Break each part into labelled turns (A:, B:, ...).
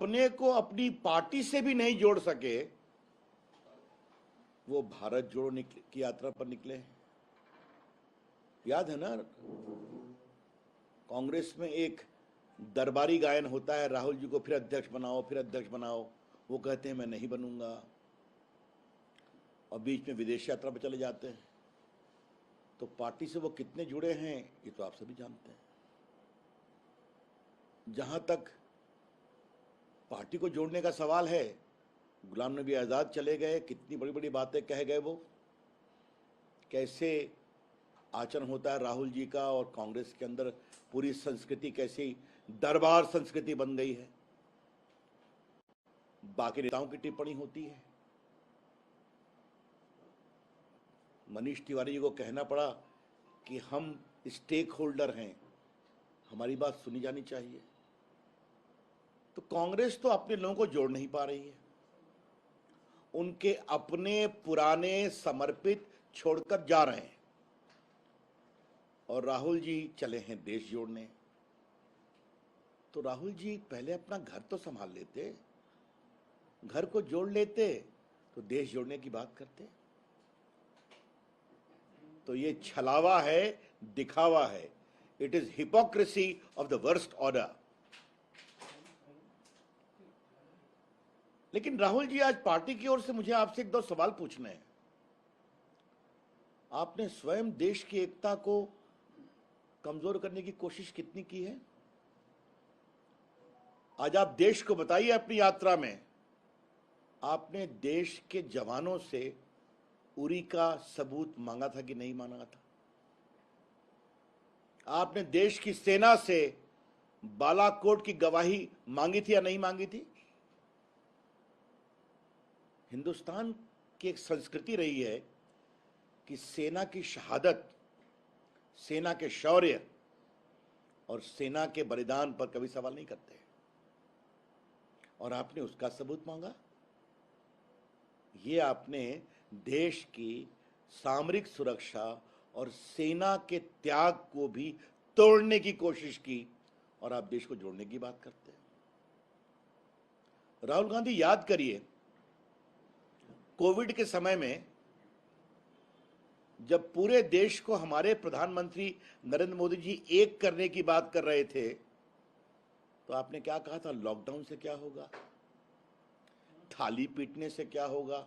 A: अपने को अपनी पार्टी से भी नहीं जोड़ सके, वो भारत जोड़ो की यात्रा पर निकले। याद है ना, कांग्रेस में एक दरबारी गायन होता है, राहुल जी को फिर अध्यक्ष बनाओ, फिर अध्यक्ष बनाओ। वो कहते हैं मैं नहीं बनूंगा, और बीच में विदेश यात्रा पर चले जाते हैं। तो पार्टी से वो कितने जुड़े हैं ये तो आप सभी जानते हैं। जहां तक पार्टी को जोड़ने का सवाल है, गुलाम नबी आज़ाद चले गए, कितनी बड़ी बड़ी बातें कह गए, वो कैसे आचरण होता है राहुल जी का, और कांग्रेस के अंदर पूरी संस्कृति कैसी दरबार संस्कृति बन गई है। बाकी नेताओं की टिप्पणी होती है। मनीष तिवारी जी को कहना पड़ा कि हम स्टेक होल्डर हैं, हमारी बात सुनी जानी चाहिए। तो कांग्रेस तो अपने लोगों को जोड़ नहीं पा रही है, उनके अपने पुराने समर्पित छोड़कर जा रहे हैं, और राहुल जी चले हैं देश जोड़ने। तो राहुल जी पहले अपना घर तो संभाल लेते, घर को जोड़ लेते तो देश जोड़ने की बात करते। तो ये छलावा है, दिखावा है। It is hypocrisy of the worst order. लेकिन राहुल जी, आज पार्टी की ओर से मुझे आपसे एक दो सवाल पूछने हैं। आपने स्वयं देश की एकता को कमजोर करने की कोशिश कितनी की है? आज आप देश को बताइए, अपनी यात्रा में आपने देश के जवानों से उरी का सबूत मांगा था कि नहीं मांगा था? आपने देश की सेना से बालाकोट की गवाही मांगी थी या नहीं मांगी थी? हिंदुस्तान की एक संस्कृति रही है कि सेना की शहादत, सेना के शौर्य और सेना के बलिदान पर कभी सवाल नहीं करते, और आपने उसका सबूत मांगा। ये आपने देश की सामरिक सुरक्षा और सेना के त्याग को भी तोड़ने की कोशिश की, और आप देश को जोड़ने की बात करते हैं। राहुल गांधी, याद करिए, कोविड के समय में जब पूरे देश को हमारे प्रधानमंत्री नरेंद्र मोदी जी एक करने की बात कर रहे थे, तो आपने क्या कहा था? लॉकडाउन से क्या होगा, थाली पीटने से क्या होगा,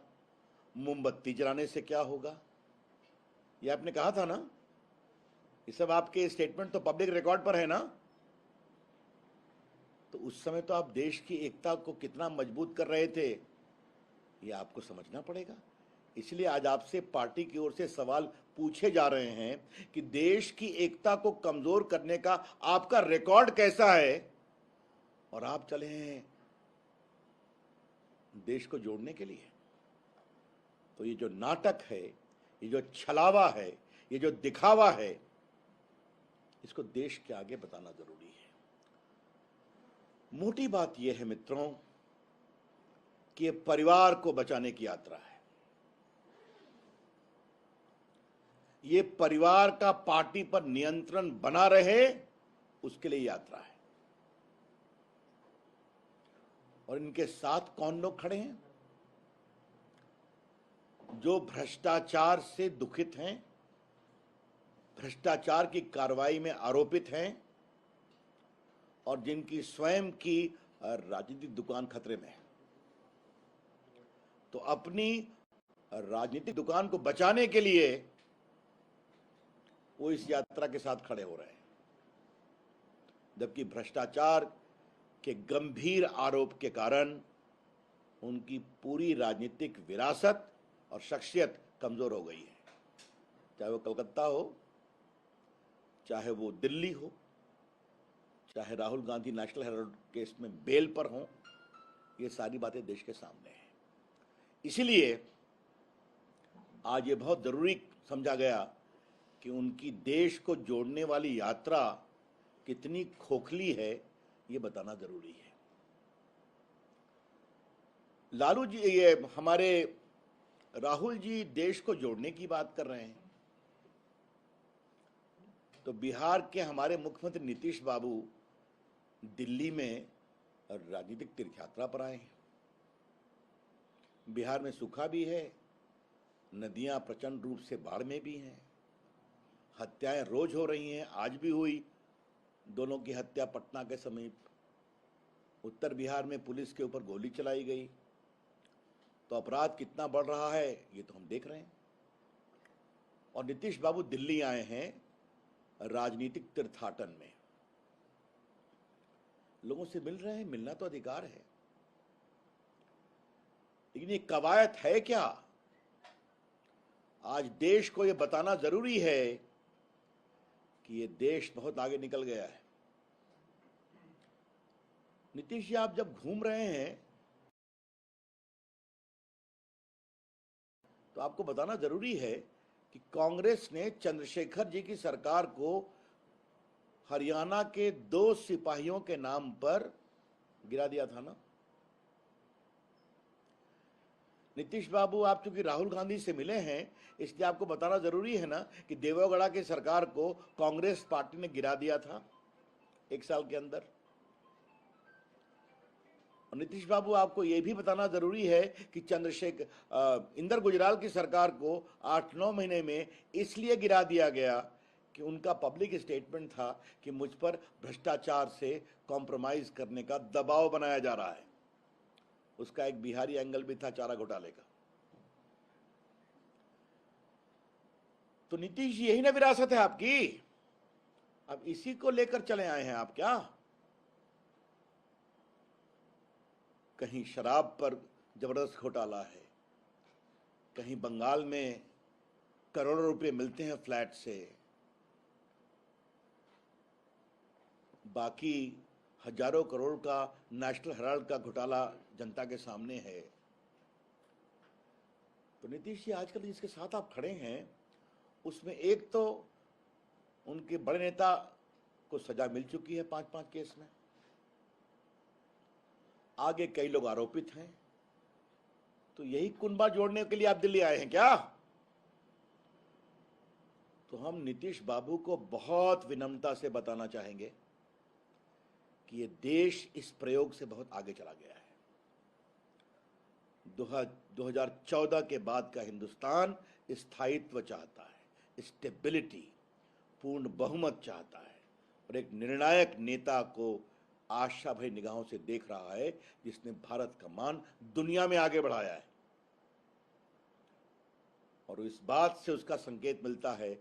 A: मोमबत्ती जलाने से क्या होगा, ये आपने कहा था ना? ये सब आपके स्टेटमेंट तो पब्लिक रिकॉर्ड पर है ना? तो उस समय तो आप देश की एकता को कितना मजबूत कर रहे थे, ये आपको समझना पड़ेगा। इसलिए आज आपसे पार्टी की ओर से सवाल पूछे जा रहे हैं कि देश की एकता को कमजोर करने का आपका रिकॉर्ड कैसा है, और आप चले हैं देश को जोड़ने के लिए। तो ये जो नाटक है, ये जो छलावा है, ये जो दिखावा है, इसको देश के आगे बताना जरूरी है। मोटी बात यह है मित्रों कि ये परिवार को बचाने की यात्रा है। ये परिवार का पार्टी पर नियंत्रण बना रहे, उसके लिए यात्रा है। और इनके साथ कौन लोग खड़े हैं? जो भ्रष्टाचार से दुखित हैं, भ्रष्टाचार की कार्रवाई में आरोपित हैं, और जिनकी स्वयं की राजनीतिक दुकान खतरे में है। तो अपनी राजनीतिक दुकान को बचाने के लिए वो इस यात्रा के साथ खड़े हो रहे हैं, जबकि भ्रष्टाचार के गंभीर आरोप के कारण उनकी पूरी राजनीतिक विरासत और शख्सियत कमजोर हो गई है। चाहे वो कलकत्ता हो, चाहे वो दिल्ली हो, चाहे Rahul Gandhi national Herald case में बेल पर हो, ये सारी बातें देश के सामने हैं। इसीलिए आज ये बहुत जरूरी समझा गया कि उनकी देश को जोड़ने वाली यात्रा कितनी खोखली है, ये बताना जरूरी है। लालू जी, ये हमारे राहुल जी देश को जोड़ने की बात कर रहे हैं, तो बिहार के हमारे मुख्यमंत्री नीतीश बाबू दिल्ली में राजनीतिक तीर्थ यात्रा पर आए हैं। बिहार में सूखा भी है, नदियां प्रचंड रूप से बाढ़ में भी हैं, हत्याएं रोज हो रही हैं, आज भी हुई दोनों की हत्या पटना के समीप। उत्तर बिहार में पुलिस के ऊपर गोली चलाई गई। तो अपराध कितना बढ़ रहा है ये तो हम देख रहे हैं। और नीतीश बाबू दिल्ली आए हैं राजनीतिक तीर्थाटन में, लोगों से मिल रहे हैं, मिलना तो अधिकार है, लेकिन ये कवायद है क्या? आज देश को ये बताना जरूरी है कि ये देश बहुत आगे निकल गया है। नीतीश जी, आप जब घूम रहे हैं तो आपको बताना जरूरी है कि कांग्रेस ने चंद्रशेखर जी की सरकार को हरियाणा के 2 सिपाहियों के नाम पर गिरा दिया था ना। नीतीश बाबू, आप चूंकि राहुल गांधी से मिले हैं इसलिए आपको बताना जरूरी है ना कि देवेगौड़ा की सरकार को कांग्रेस पार्टी ने गिरा दिया था 1 साल के अंदर। और नीतीश बाबू, आपको यह भी बताना जरूरी है कि इंदर गुजराल की सरकार को 8-9 महीने में इसलिए गिरा दिया गया कि उनका पब्लिक स्टेटमेंट था कि मुझ पर भ्रष्टाचार से कॉम्प्रोमाइज करने का दबाव बनाया जा रहा है। उसका एक बिहारी एंगल भी था चारा घोटाले का। तो नीतीश जी, यही ना विरासत है आपकी? अब इसी को लेकर चले आए हैं आप क्या? कहीं शराब पर जबरदस्त घोटाला है, कहीं बंगाल में करोड़ों रुपए मिलते हैं फ्लैट से, बाकी हजारों करोड़ का नेशनल हेराल्ड का घोटाला जनता के सामने है। तो नीतीश जी, आजकल जिसके साथ आप खड़े हैं उसमें एक तो उनके बड़े नेता को सजा मिल चुकी है 5-5 केस में, आगे कई लोग आरोपित हैं। तो यही कुनबा जोड़ने के लिए आप दिल्ली आए हैं क्या? तो हम नीतीश बाबू को बहुत विनम्रता से बताना चाहेंगे कि ये देश इस प्रयोग से बहुत आगे चला गया है। 2014 के बाद का हिंदुस्तान स्थायित्व चाहता है, स्टेबिलिटी, पूर्ण बहुमत चाहता है और एक निर्णायक नेता को आशा भरी निगाहों से देख रहा है जिसने भारत का मान दुनिया में आगे बढ़ाया है। और इस बात से उसका संकेत मिलता है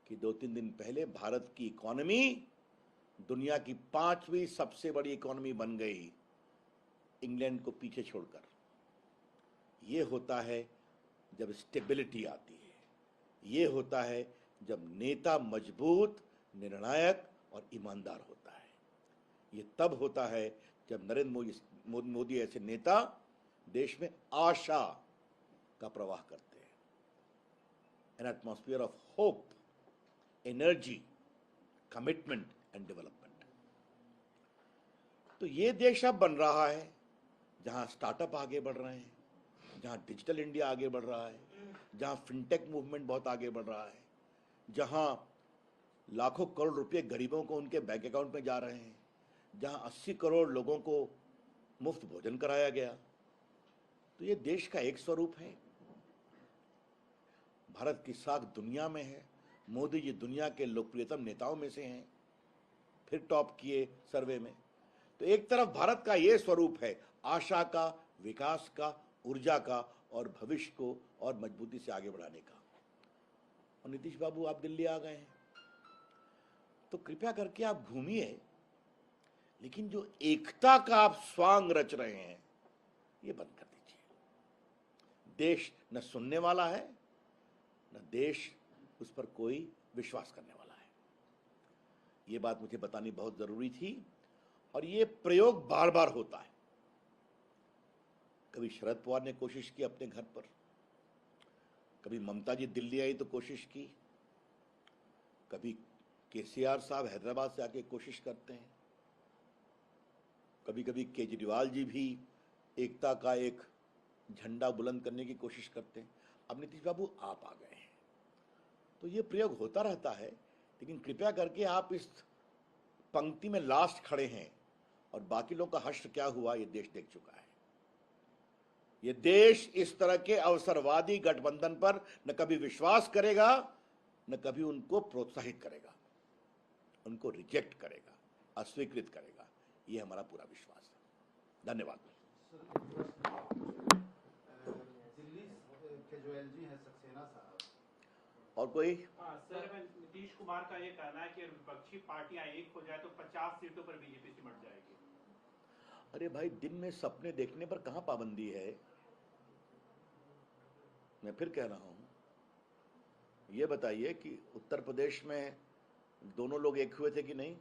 A: कि 2-3 दिन पहले भारत की इकोनॉमी दुनिया की 5वीं सबसे बड़ी इकोनॉमी बन गई, इंग्लैंड को पीछे छोड़कर। यह होता है जब स्टेबिलिटी आती है, यह होता है जब नेता मजबूत, निर्णायक और ईमानदार होता है। ये तब होता है जब नरेंद्र मोदी ऐसे नेता देश में आशा का प्रवाह करते हैं, N atmosphere of hope, energy, commitment and development. तो ये देश अब बन रहा है जहां स्टार्टअप आगे बढ़ रहे हैं, जहां डिजिटल इंडिया आगे बढ़ रहा है, जहां फिनटेक मूवमेंट बहुत आगे बढ़ रहा है, जहां लाखों करोड़ रुपए गरीबों को उनके बैंक अकाउंट में जा रहे हैं, जहां 80 करोड़ लोगों को मुफ्त भोजन कराया गया। तो ये देश का एक स्वरूप है। भारत की साख दुनिया में है। मोदी जी दुनिया के लोकप्रियतम नेताओं में से हैं, फिर टॉप किए सर्वे में। तो एक तरफ भारत का ये स्वरूप है आशा का, विकास का, ऊर्जा का और भविष्य को और मजबूती से आगे बढ़ाने का। और नीतीश बाबू, आप दिल्ली आ गए हैं तो कृपया करके आप घूमिए, लेकिन जो एकता का आप स्वांग रच रहे हैं ये बंद कर दीजिए। देश न सुनने वाला है, न देश उस पर कोई विश्वास करने वाला है। ये बात मुझे बतानी बहुत जरूरी थी। और ये प्रयोग बार बार होता है। कभी शरद पवार ने कोशिश की अपने घर पर, कभी ममता जी दिल्ली आई तो कोशिश की, कभी केसीआर साहब हैदराबाद से आके कोशिश करते हैं, कभी कभी केजरीवाल जी भी एकता का एक झंडा बुलंद करने की कोशिश करते हैं। अब नीतीश बाबू आप आ गए हैं तो ये प्रयोग होता रहता है, लेकिन कृपया करके आप इस पंक्ति में लास्ट खड़े हैं और बाकी लोगों का हश्र क्या हुआ ये देश देख चुका है। ये देश इस तरह के अवसरवादी गठबंधन पर न कभी विश्वास करेगा, न कभी उनको प्रोत्साहित करेगा, उनको रिजेक्ट करेगा, अस्वीकृत करेगा। ये हमारा पूरा विश्वास है। धन्यवाद।
B: दिल्ली के जो एलजी हैं सक्सेना साहब,
A: और कोई?
C: सर, नीतीश कुमार का ये कहना है कि विपक्षी पार्टियां एक हो जाए तो 50 सीटों पर बीजेपी सिमट जाएगी।
A: अरे भाई, दिन में सपने देखने पर कहां पाबंदी है? मैं फिर कह रहा हूं, ये बताइए कि उत्तर प्रदेश में दोनों लोग एक हुए थे कि नहीं?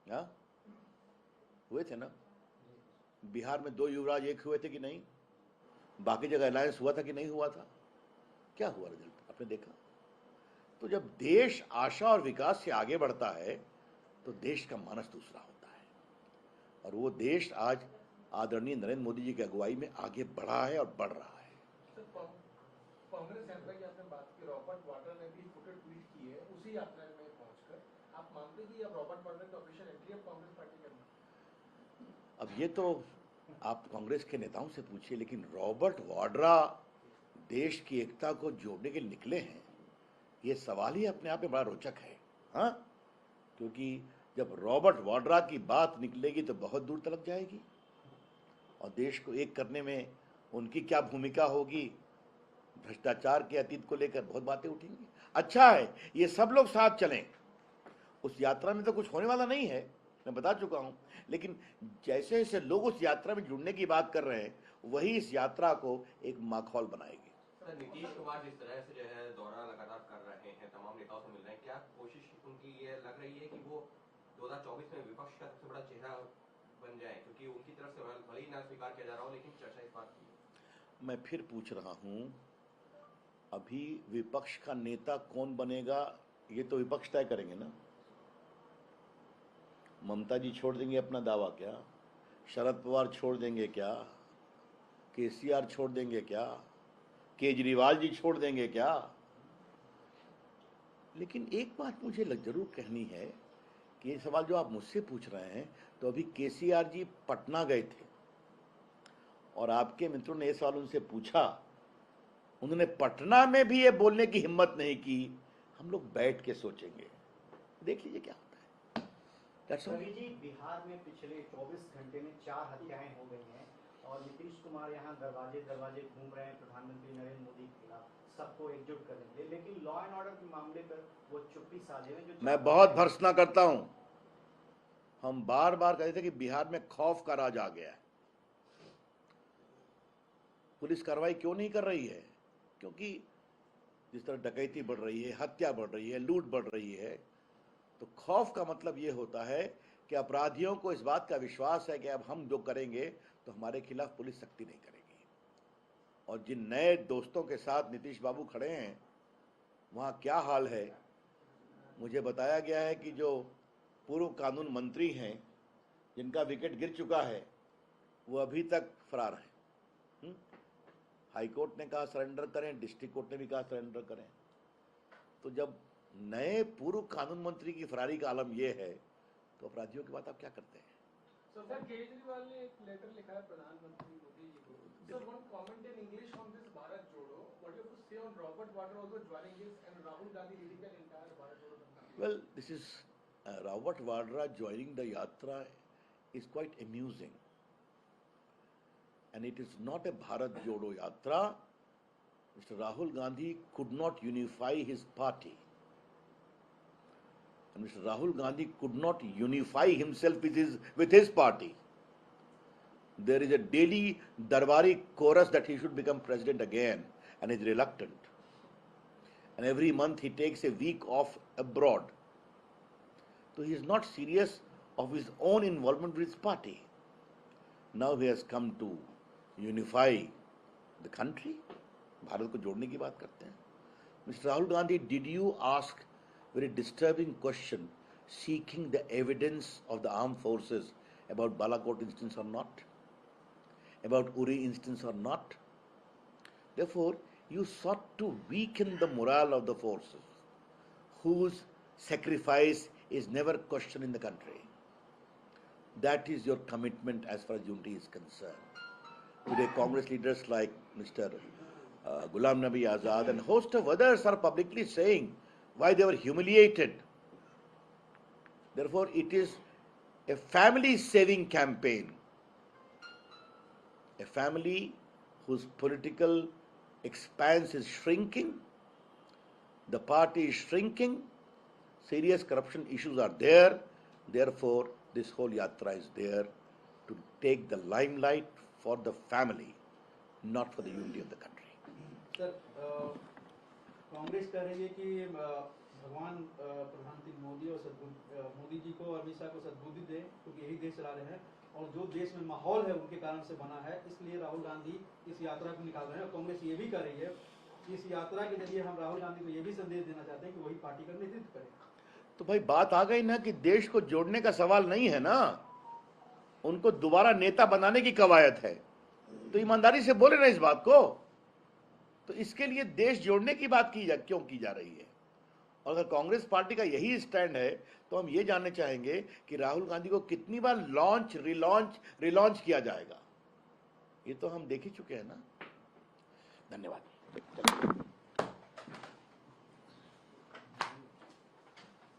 A: हाँ, हुए थे ना। बिहार में 2 युवराज एक हुए थे कि नहीं? बाकी जगह अलायंस हुआ था कि नहीं हुआ था? क्या हुआ रिजल्ट आपने देखा? तो जब देश आशा और विकास से आगे बढ़ता है तो देश का मानस दूसरा होता है, और वो देश आज आदरणीय नरेंद्र मोदी जी की अगुवाई में आगे बढ़ा है और बढ़ रहा है।
D: कांग्रेस यात्रा की आपने बात की, रॉबर्ट वाड्रा ने भी फोटो ट्वीट की है उसी यात्रा में पहुंचकर। आप मानते हैं कि अब रॉबर्ट वाड्रा की ऑफिशियल एंट्री अब कांग्रेस पार्टी के अंदर?
A: अब ये तो आप कांग्रेस के नेताओं से पूछिए, लेकिन रॉबर्ट वाड्रा देश की एकता को जोड़ने के लिए निकले हैं, ये सवाल ही अपने आप में बड़ा रोचक है। हाँ, क्योंकि जब रॉबर्ट वाड्रा की बात निकलेगी तो बहुत दूर तक जाएगी, और देश को एक करने में उनकी क्या भूमिका होगी, भ्रष्टाचार के अतीत को लेकर बहुत बातें उठेंगी। अच्छा है ये सब लोग साथ चलें। उस यात्रा में तो कुछ होने वाला नहीं है, मैं बता चुका हूं, लेकिन जैसे जैसे लोग उस यात्रा में जुड़ने की बात कर रहे हैं, वही इस यात्रा को एक माहौल बनाएगी।
E: नीतीश कुमार जिस तरह से जो है दौरा लगातार कर रहे हैं, तमाम नेताओं से मिल रहे हैं, क्या कोशिश उनकी ये लग रही है कि वो 2024 में विपक्ष का सबसे बड़ा चेहरा बन जाए? क्योंकि उनकी तरफ से भले ही ना स्वीकार किया जा रहा हो, लेकिन चर्चा इस बात की।
A: मैं फिर पूछ रहा हूं, अभी विपक्ष का नेता कौन बनेगा ये तो विपक्ष तय करेंगे ना। ममता जी छोड़ देंगे अपना दावा क्या? शरद पवार छोड़ देंगे क्या? केसीआर छोड़ देंगे क्या? केजरीवाल जी छोड़ देंगे क्या? लेकिन एक बात मुझे जरूर कहनी है कि ये सवाल जो आप मुझसे पूछ रहे हैं, तो अभी केसीआर जी पटना गए थे और आपके मित्रों ने ये सवाल उनसे पूछा, उन्होंने पटना में भी ये बोलने की हिम्मत नहीं की हम लोग बैठ के सोचेंगे। देख लीजिए क्या होता है।
F: रवि जी, बिहार में पिछले 24 घंटे में 4 हत्याएं हो गई हैं और नीतीश कुमार यहाँ दरवाजे दरवाजे घूम रहे हैं प्रधानमंत्री नरेंद्र मोदी के खिलाफ, सबको एकजुट करने के लिए, लेकिन लॉ एंड ऑर्डर के मामले पर वो चुप्पी साधे हैं। जो
A: मैं बहुत भर्त्सना करता हूं, हम बार बार कहते थे कि बिहार में खौफ का राज आ गया है। पुलिस कार्रवाई क्यों नहीं कर रही है? क्योंकि जिस तरह डकैती बढ़ रही है, हत्या बढ़ रही है, लूट बढ़ रही है, तो खौफ का मतलब यह होता है कि अपराधियों को इस बात का विश्वास है कि अब हम जो करेंगे तो हमारे खिलाफ पुलिस सख्ती नहीं करेगी। और जिन नए दोस्तों के साथ नीतीश बाबू खड़े हैं, वहां क्या हाल है? मुझे बताया गया है कि जो पूर्व कानून मंत्री हैं, जिनका विकेट गिर चुका है, वो अभी तक फरार हैं। हाई कोर्ट ने कहा सरेंडर करें, डिस्ट्रिक्ट कोर्ट ने भी कहा सरेंडर करें। तो जब नए पूर्व कानून मंत्री की फरारी का आलम यह है, तो अपराधियों की बात आप क्या करते हैं?
D: सर, केजरीवाल ने एक लेटर लिखा है प्रधानमंत्री मोदी जी को। Sir, one comment in English on this Bharat जोड़ो, व्हाट यू हैव टू से on Robert Vadra also joining this and Rahul Gandhi leading the entire Bharat जोड़ो movement?
A: Well, this is Robert Vadra joining the yatra is quite amusing, and it is not a Bharat Jodo Yatra. Mr. Rahul Gandhi could not unify his party, and Mr. Rahul Gandhi could not unify himself with his party. There is a daily Darbari chorus that he should become president again, and is reluctant. And every month he takes a week off abroad. So he is not serious of his own involvement with his party. Now he has come to unify the country. Bharat को जोड़ने की बात करते हैं। Mr. Rahul Gandhi, did you ask very disturbing question seeking the evidence of the armed forces about Balakot instance or not? About Uri instance or not? Therefore, you sought to weaken the morale of the forces whose sacrifice is never questioned in the country. That is your commitment as far as unity is concerned. Today, Congress leaders like Mr. Ghulam Nabi Azad and host of others are publicly saying why they were humiliated. Therefore, it is a family-saving campaign. A family whose political expanse is shrinking, the party is shrinking, serious corruption issues are there. Therefore, this whole yatra is there to take the limelight for the family, not for the unity of the country.
B: Sir Congress कह रही है कि भगवान प्रधानमंत्री मोदी और मोदी जी को अमित शाह को सद्बुद्धि दें क्योंकि यही देश चला रहे हैं और जो देश में माहौल है उनके कारण से बना है, इसलिए राहुल गांधी इस यात्रा को निकाल रहे हैं। और कांग्रेस ये भी कह रही है कि इस यात्रा के जरिए हम राहुल गांधी को ये भी संदेश देना चाहते हैं कि वही पार्टी का नेतृत्व करें।
A: तो भाई बात आ गई ना कि देश को जोड़ने का सवाल नहीं है ना, उनको दोबारा नेता बनाने की कवायद है। तो ईमानदारी से बोले ना इस बात को। तो इसके लिए देश जोड़ने की बात क्यों की जा रही है? और अगर कांग्रेस पार्टी का यही स्टैंड है तो हम ये जानना चाहेंगे कि राहुल गांधी को कितनी बार रिलॉन्च किया जाएगा। ये तो हम देख ही चुके हैं ना। धन्यवाद।